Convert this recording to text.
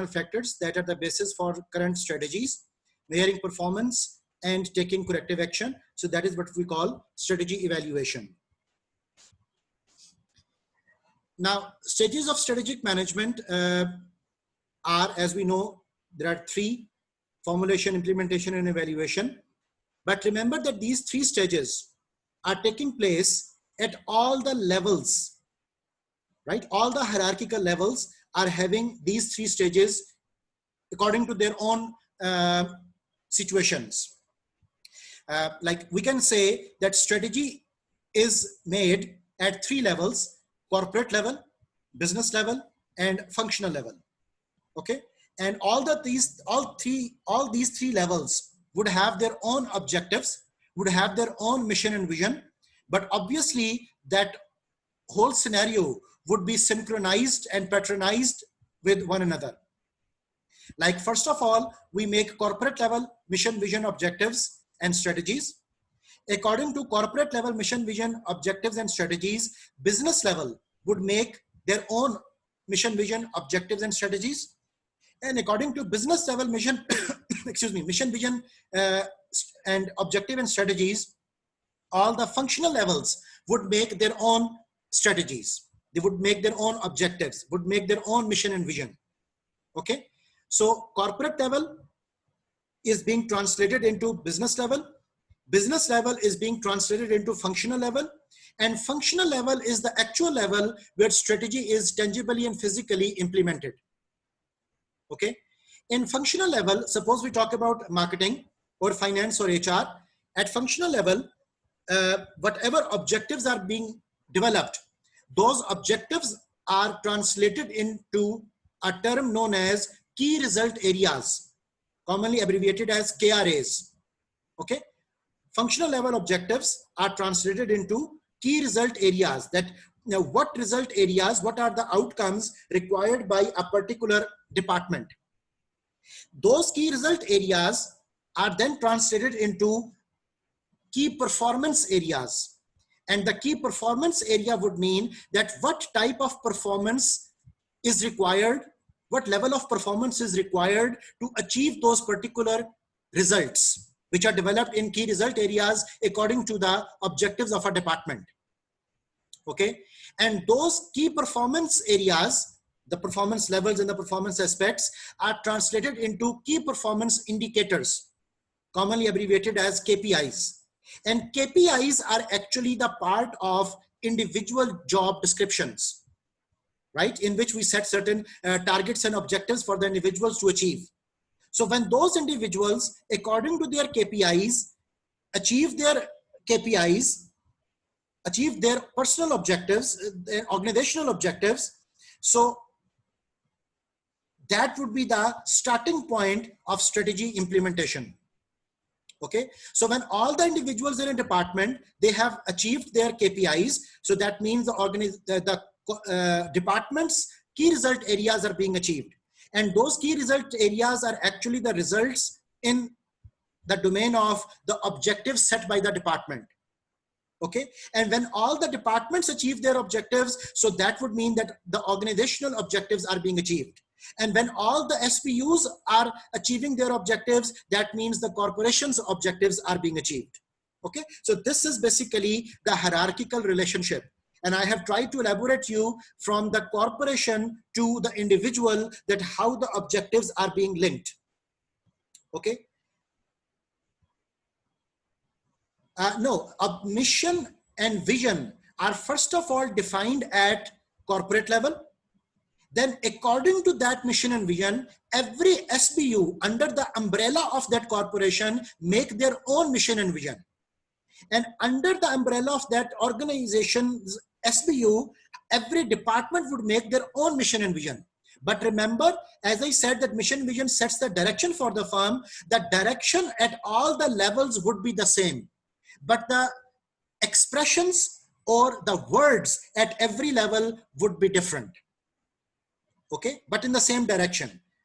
factors that are the basis for current strategies, measuring performance and taking corrective action. So that is what we call strategy evaluation. Now, stages of strategic management are, as we know, there are three: formulation, implementation, and evaluation. But remember that these three stages are taking place at all the levels, right? All the hierarchical levels are having these three stages according to their own situations. Like we can say that strategy is made at three levels: corporate level, business level, and functional level. Okay, and all these three levels would have their own objectives, would have their own mission and vision, but obviously that whole scenario would be synchronized and patronized with one another. Like, first of all, we make corporate level mission, vision, objectives, and strategies. According to corporate level mission, vision, objectives, and strategies, business level would make their own mission, vision, objectives, and strategies. And according to business level mission, excuse me, mission, vision, and objective and strategies, all the functional levels would make their own strategies. They would make their own objectives, would make their own mission and vision. Okay. So corporate level is being translated into business level. Business level is being translated into functional level. And functional level is the actual level where strategy is tangibly and physically implemented. Okay. In functional level, suppose we talk about marketing or finance or HR. At functional level, whatever objectives are being developed, those objectives are translated into a term known as key result areas, commonly abbreviated as KRAs. Okay. Functional level objectives are translated into key result areas. That, now, what result areas, what are the outcomes required by a particular department? Those key result areas are then translated into key performance areas. And the key performance area would mean that what type of performance is required, what level of performance is required to achieve those particular results, which are developed in key result areas according to the objectives of a department. Okay. And those key performance areas, the performance levels and the performance aspects, are translated into key performance indicators, commonly abbreviated as KPIs. And KPIs are actually the part of individual job descriptions, right? In which we set certain targets and objectives for the individuals to achieve. So when those individuals, according to their KPIs, achieve their KPIs, achieve their personal objectives, their organizational objectives, so that would be the starting point of strategy implementation. Okay. So when all the individuals in a department, they have achieved their KPIs, so that means the department's key result areas are being achieved. And those key result areas are actually the results in the domain of the objectives set by the department. Okay. And when all the departments achieve their objectives, so that would mean that the organizational objectives are being achieved. And when all the SBUs are achieving their objectives, that means the corporation's objectives are being achieved. Okay. So this is basically the hierarchical relationship. And I have tried to elaborate you from the corporation to the individual that how the objectives are being linked. Okay. No, a mission and vision are first of all defined at corporate level. Then according to that mission and vision, every SBU under the umbrella of that corporation make their own mission and vision. And under the umbrella of that organization's SBU, every department would make their own mission and vision. But remember, as I said, that mission vision sets the direction for the firm. The direction at all the levels would be the same, but the expressions or the words at every level would be different. Okay, but in the same direction.